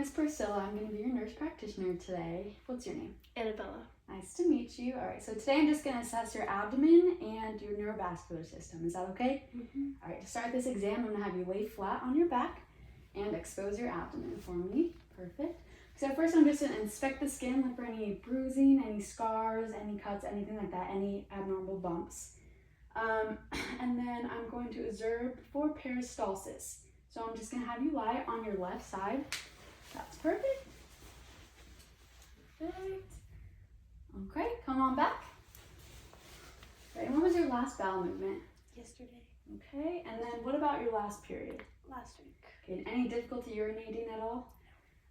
is Priscilla. I'm going to be your nurse practitioner today. What's your name? Annabella. Nice to meet you. All right, so today I'm just going to assess your abdomen and your neurovascular system. Is that okay? Mm-hmm. All right, to start this exam, I'm going to have you lay flat on your back and expose your abdomen for me. Perfect. So first I'm just going to inspect the skin, look for any bruising, any scars, any cuts, anything like that, any abnormal bumps. And then I'm going to observe for peristalsis. So I'm just going to have you lie on your left side. That's perfect. Perfect. Okay, come on back. Okay, and when was your last bowel movement? Yesterday. Okay, and then what about your last period? Last week. Okay, and any difficulty urinating at all?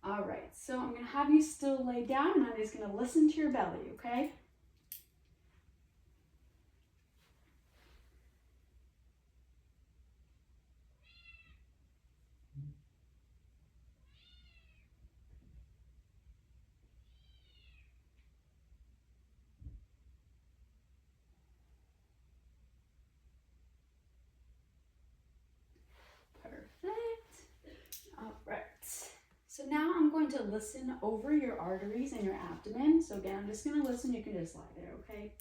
All right, so I'm going to have you still lay down and I'm just going to listen to your belly, okay? Perfect. All right. So now I'm going to listen over your arteries and your abdomen. So again, I'm just going to listen. You can just lie there, okay?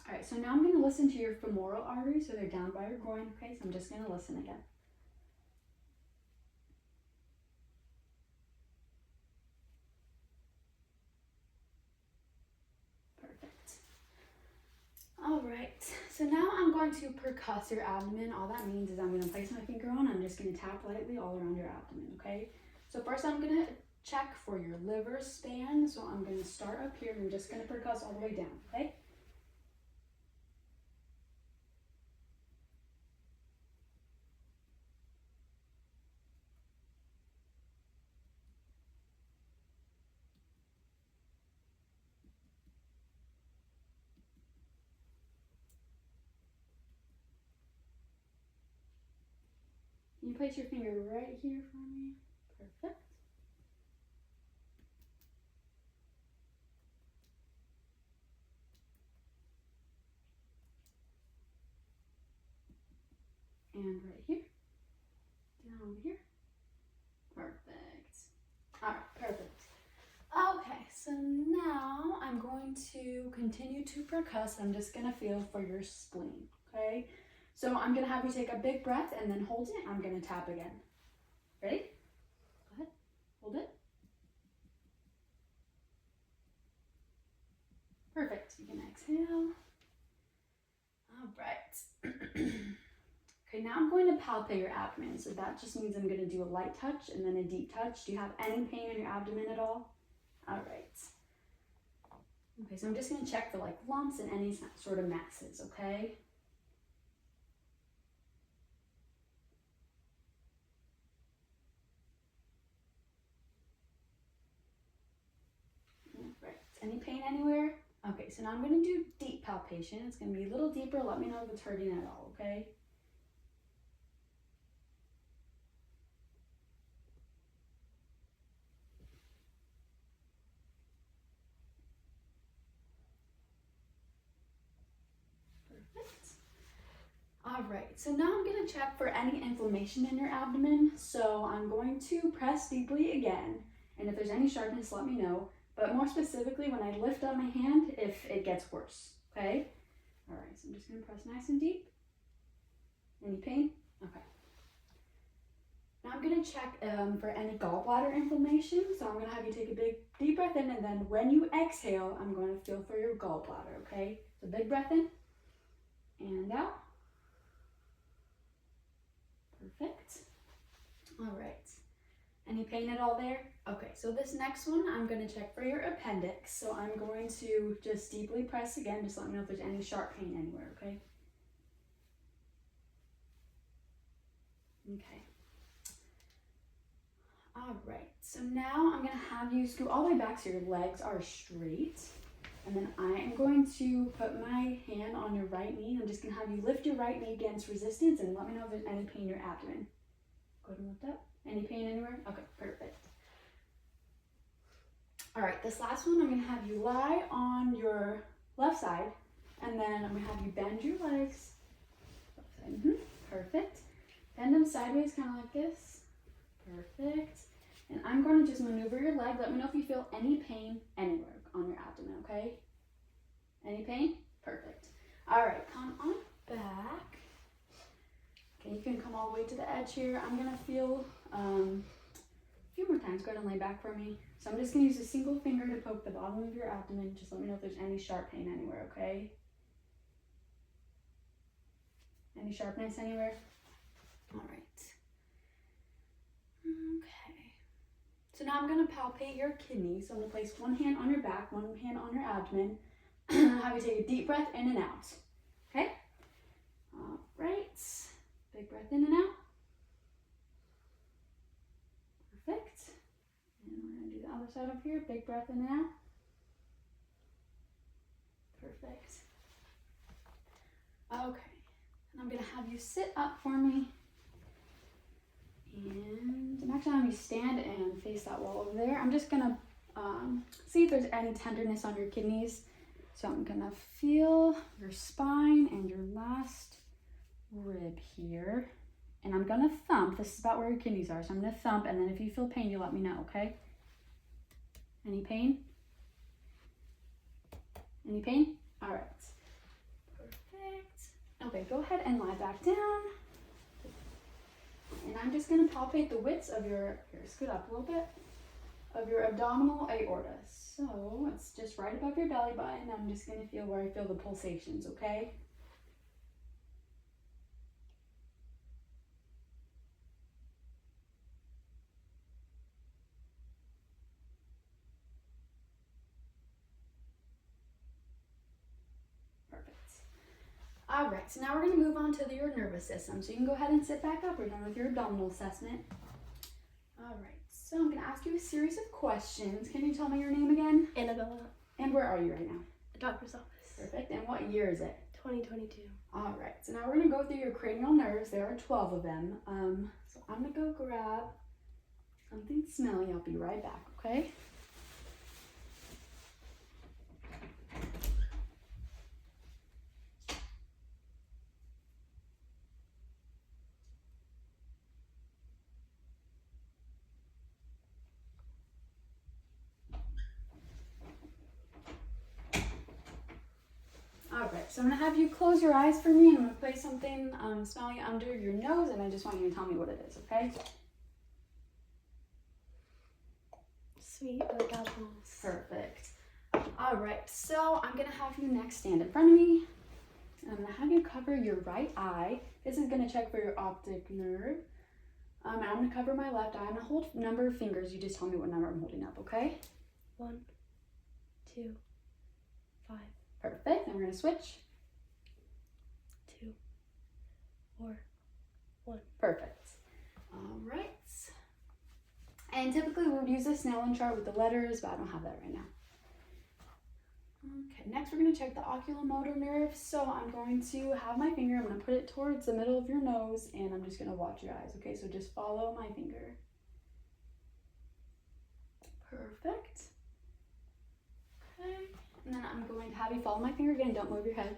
All right, so now I'm going to listen to your femoral arteries. So they're down by your groin, okay? So I'm just going to listen again. Perfect. All right, so now I'm going to percuss your abdomen. All that means is I'm going to place my finger on, I'm just going to tap lightly all around your abdomen, okay? So first I'm going to check for your liver span. So I'm going to start up here and I'm just going to percuss all the way down, okay? Can you place your finger right here for me? Perfect. And right here. Down over here. Perfect. All right, perfect. Okay, so now I'm going to continue to percuss. I'm just gonna feel for your spleen, okay? So I'm gonna have you take a big breath and then hold it. I'm gonna tap again. Ready? Go ahead, hold it. Perfect, you can exhale. All right. Okay, now I'm going to palpate your abdomen. So that just means I'm gonna do a light touch and then a deep touch. Do you have any pain in your abdomen at all? All right. Okay, so I'm just going to check for like lumps and any sort of masses, okay? All right. Any pain anywhere? Okay, so now I'm going to do deep palpation. It's going to be a little deeper. Let me know if it's hurting at all, okay? Perfect. All right, so now I'm going to check for any inflammation in your abdomen. So I'm going to press deeply again, and if there's any sharpness, let me know. But more specifically, when I lift up my hand, if it gets worse, okay? All right, so I'm just going to press nice and deep. Any pain? Okay. Now I'm going to check for any gallbladder inflammation. So I'm going to have you take a big deep breath in, and then when you exhale, I'm going to feel for your gallbladder, okay? So big breath in and out. Perfect. All right. Any pain at all there? Okay, so this next one, I'm going to check for your appendix. So I'm going to just deeply press again. Just let me know if there's any sharp pain anywhere, okay? Okay. All right, so now I'm going to have you scoot all the way back so your legs are straight. And then I am going to put my hand on your right knee. I'm just gonna have you lift your right knee against resistance and let me know if there's any pain in your abdomen. Go ahead and lift up. Any pain anywhere? Okay, perfect. All right, this last one, I'm gonna have you lie on your left side, and then I'm gonna have you bend your legs. Perfect. Bend them sideways, kind of like this. Perfect. And I'm going to just maneuver your leg. Let me know if you feel any pain anywhere on your abdomen, okay? Any pain? Perfect. All right, come on back. Okay, you can come all the way to the edge here. I'm going to feel a few more times. Go ahead and lay back for me. So I'm just going to use a single finger to poke the bottom of your abdomen. Just let me know if there's any sharp pain anywhere, okay? Any sharpness anywhere? All right. Okay. So now I'm going to palpate your kidneys. So I'm going to place one hand on your back, one hand on your abdomen. I'll have you take a deep breath in and out. Okay? All right. Big breath in and out. Perfect. And we're going to do the other side up here. Big breath in and out. Perfect. Okay. And I'm going to have you sit up for me. And I'm actually having you stand and face that wall over there. I'm just going to see if there's any tenderness on your kidneys. So I'm going to feel your spine and your last rib here. And I'm going to thump. This is about where your kidneys are. So I'm going to thump, and then if you feel pain, you let me know, okay? Any pain? Any pain? All right. Perfect. Okay, go ahead and lie back down. And I'm just going to palpate the widths of your, here, scoot up a little bit, of your abdominal aorta. So it's just right above your belly button. I'm just going to feel where I feel the pulsations, okay? Perfect. All right, so now we're going to move on to your nervous system. So you can go ahead and sit back up. We're done with your abdominal assessment. All right, so I'm going to ask you a series of questions. Can you tell me your name again? Annabella. And where are you right now? The doctor's office. Perfect. And what year is it? 2022. All right, so now we're going to go through your cranial nerves. There are 12 of them. So I'm going to go grab something smelly. I'll be right back, okay? All right, so I'm going to have you close your eyes for me, and I'm going to place something smelly under your nose, and I just want you to tell me what it is, okay? Sweet like apples. Perfect. All right, so I'm going to have you next stand in front of me. I'm going to have you cover your right eye. This is going to check for your optic nerve. And I'm going to cover my left eye. I'm going to hold a number of fingers. You just tell me what number I'm holding up, okay? 1, 2, 5. Perfect. And we're going to switch. 2, 4, 1. Perfect. All right. And typically we would use a Snellen chart with the letters, but I don't have that right now. Okay, next we're going to check the oculomotor nerve. So I'm going to have my finger, I'm going to put it towards the middle of your nose, and I'm just going to watch your eyes, okay? So just follow my finger. Perfect. Okay, and then I'm going to have you follow my finger again, don't move your head.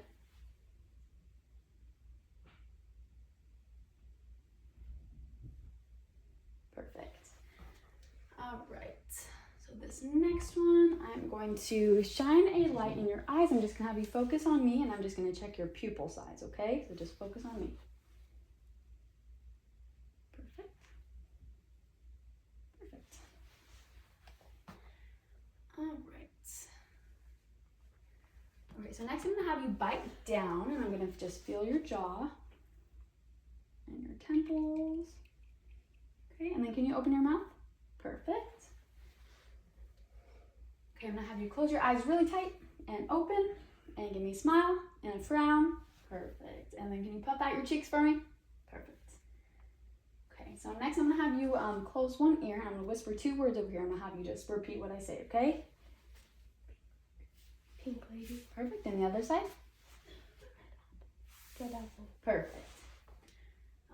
Perfect. All right. So this next one, I'm going to shine a light in your eyes. I'm just going to have you focus on me, and I'm just going to check your pupil size, okay? So just focus on me. Perfect. Perfect. All right. Okay, so next I'm going to have you bite down, and I'm going to just feel your jaw and your temples. Okay, and then can you open your mouth? Perfect. Okay, I'm gonna have you close your eyes really tight and open, and give me a smile and a frown. Perfect. And then can you puff out your cheeks for me? Perfect. Okay, so next I'm gonna have you close one ear, and I'm gonna whisper 2 words over here. I'm gonna have you just repeat what I say, okay? Pink. maybe. Perfect. And the other side? Good apple. Perfect.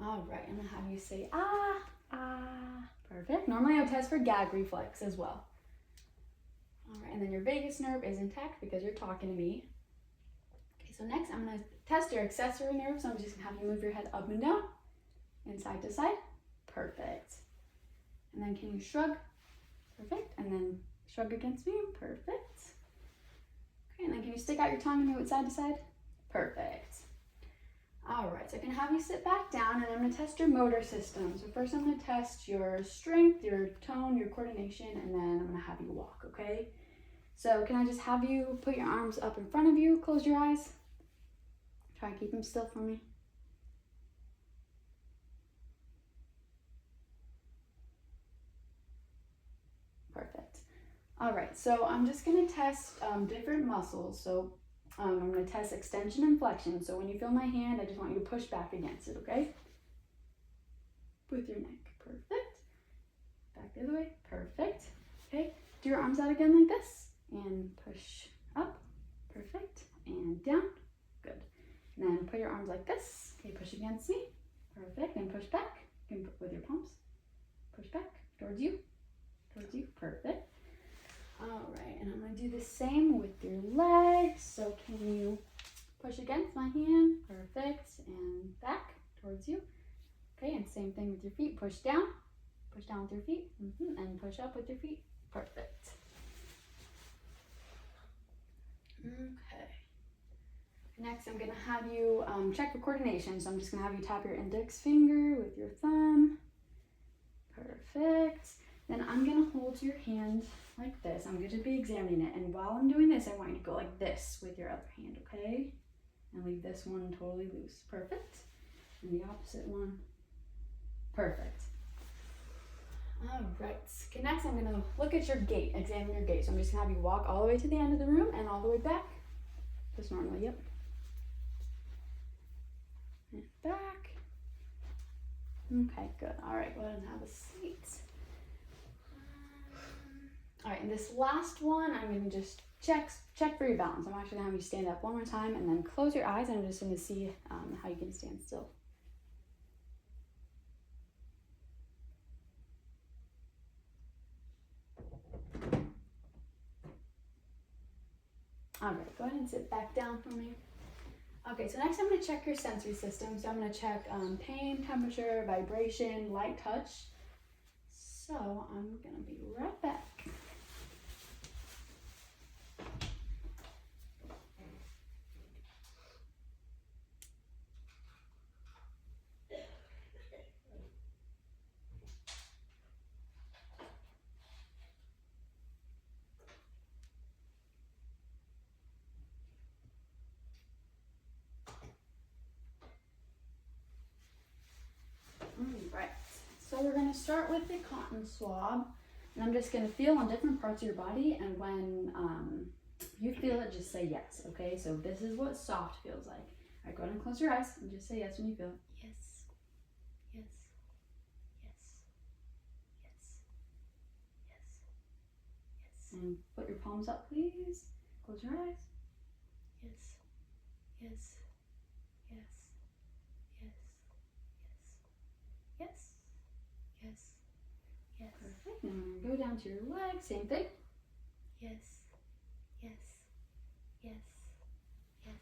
All right, I'm gonna have you say ah. Ah. Perfect. Normally I would test for gag reflex as well. All right, and then your vagus nerve is intact because you're talking to me. Okay, so next I'm gonna test your accessory nerve. So I'm just gonna have you move your head up and down and side to side. Perfect. And then can you shrug? Perfect. And then shrug against me. Perfect. Okay, and then can you stick out your tongue and move it side to side? Perfect. All right, so I can have you sit back down and I'm gonna test your motor system. So first I'm gonna test your strength, your tone, your coordination, and then I'm gonna have you walk, okay? So can I just have you put your arms up in front of you, close your eyes? Try and keep them still for me. Perfect. All right, so I'm just gonna test different muscles. So I'm gonna test extension and flexion. So when you feel my hand, I just want you to push back against it, okay? With your neck, perfect. Back the other way, perfect. Okay, do your arms out again like this, and push up, perfect, and down, good. And then put your arms like this, okay, push against me, perfect, and push back, and with your palms, push back, towards you, perfect. All right, and I'm gonna do the same with your legs. So can you push against my hand? Perfect, and back towards you. Okay, and same thing with your feet. Push down with your feet, and push up with your feet. Perfect. Okay. Next, I'm gonna have you check for coordination. So I'm just gonna have you tap your index finger with your thumb. Perfect. Then I'm gonna hold your hand like this. I'm going to be examining it, and while I'm doing this, I want you to go like this with your other hand, okay? And leave this one totally loose. Perfect. And the opposite one. Perfect. All right. Okay, next I'm gonna look at your gait, examine your gait. So I'm just gonna have you walk all the way to the end of the room and all the way back. Just normally, yep. And back. Okay, good. All right, go ahead and have a seat. All right, and this last one, I'm gonna just check for your balance. I'm actually gonna have you stand up one more time and then close your eyes, and I'm just gonna see how you can stand still. All right, go ahead and sit back down for me. Okay, so next I'm gonna check your sensory system. So I'm gonna check pain, temperature, vibration, light touch. So I'm gonna be right back. Right, so we're gonna start with the cotton swab, and I'm just gonna feel on different parts of your body, and when you feel it, just say yes, okay? So this is what soft feels like. All right, go ahead and close your eyes, and just say yes when you feel it. Yes. Yes. Yes. Yes. Yes. Yes. And put your palms up, please. Close your eyes. Yes. Yes. Yes. Yes. Yes. Yes. Yes. Perfect, and go down to your legs, same thing. Yes. Yes. Yes. Yes.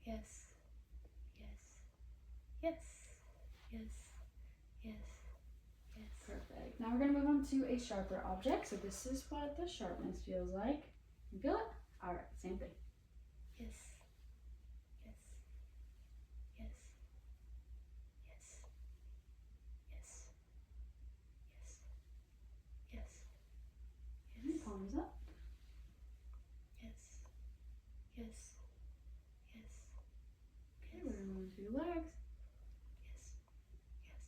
Yes. Yes. Yes. Yes. Yes. Yes. Perfect. Now we're gonna move on to a sharper object. So this is what the sharpness feels like. You feel it? All right, same thing. Yes. Yes. Yes. Yes. Yes. Yes. Yes. Yes. Palms up. Yes. Yes. Yes. Okay, we're gonna move to your legs. Yes. Yes.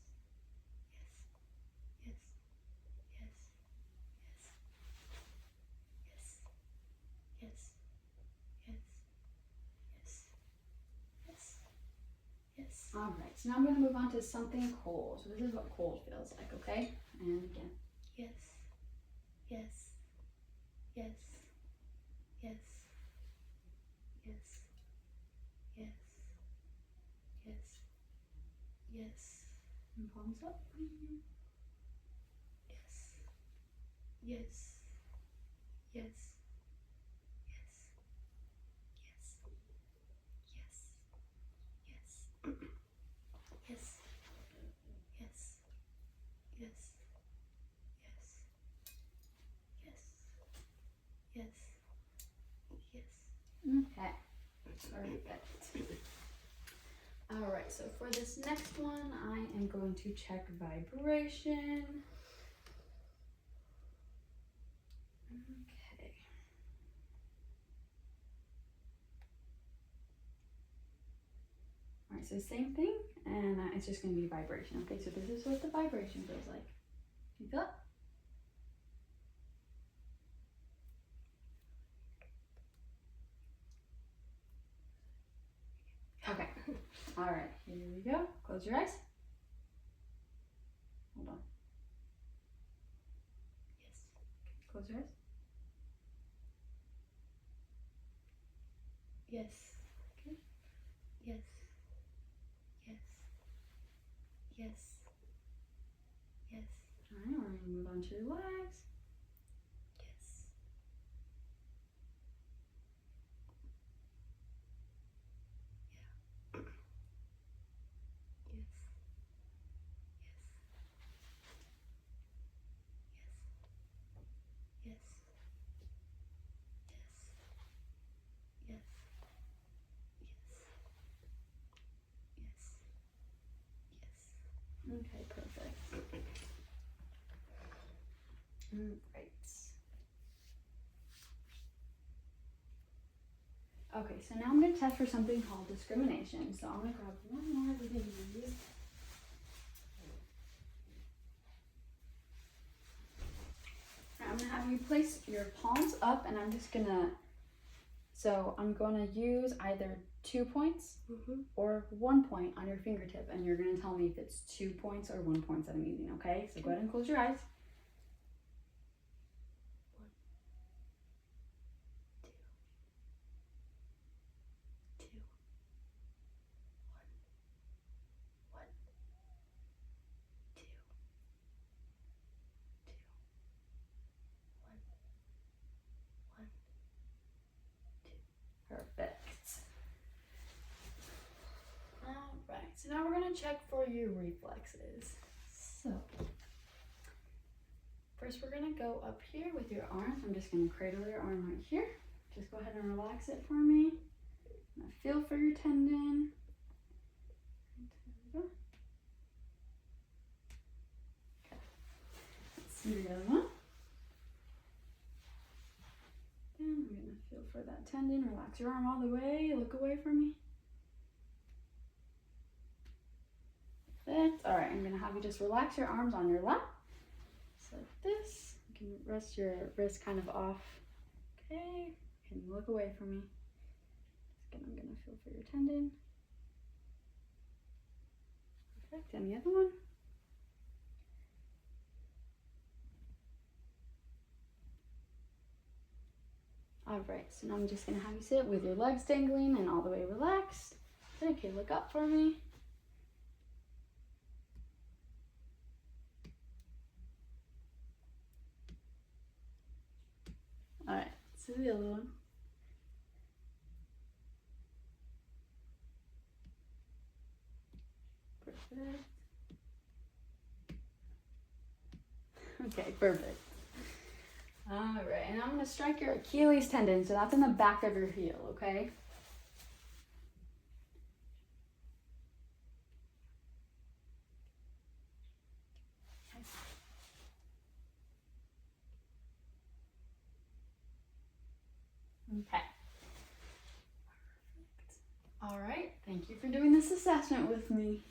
Yes. Yes. Yes. Yes. Yes. Yes. Yes. Yes. Yes. Yes. All right, so now I'm gonna move on to something cold. So this is what cold feels like, okay? And again. Yes. Yes. Yes. Yes. Yes. And palms up. Yes. Yes. Yes. Yes. Yes. Yes. Yes. Yes. Yes. Yes. Yes. Yes. Yes. Yes. Okay. Perfect. All right, so for this next one, I am going to check vibration. Okay. All right, so same thing, and it's just going to be vibration. Okay, so this is what the vibration feels like. You feel it? Okay. All right, here we go. Close your eyes. Hold on. Yes. Close your eyes. Yes. Okay. Yes. Yes. Yes. Yes. All right, we're going to move on to your legs. Yes. Yeah. Yes. Yes. Yes. Yes. Yes. Yes. Yes. Okay, perfect. Right. Okay, so now I'm going to test for something called discrimination. So I'm going to grab one more of these. I'm going to have you place your palms up, and I'm just going to, so I'm going to use either 2 points or 1 point on your fingertip, and you're going to tell me if it's 2 points or 1 point that I'm using, okay? So go ahead and close your eyes. 2, 1, 1, 2, 2, 1, 1, 2. Perfect. All right, so now we're going to check for your reflexes. So first we're going to go up here with your arms. I'm just going to cradle your arm right here. Just go ahead and relax it for me. I'm going to feel for your tendon. There we go. Okay. Let's do the other one. And I'm going to feel for that tendon. Relax your arm all the way. Look away from me. Perfect. All right, I'm going to have you just relax your arms on your lap. Just like this. You can rest your wrist kind of off. Okay. And look away from me. Just I'm going to feel for your tendon. Perfect. And the other one. All right, so now I'm just going to have you sit with your legs dangling and all the way relaxed. Okay, look up for me. All right, so the other one. Perfect. Okay, perfect. All right, and I'm going to strike your Achilles tendon, so that's in the back of your heel, okay? Okay. All right, thank you for doing this assessment with me.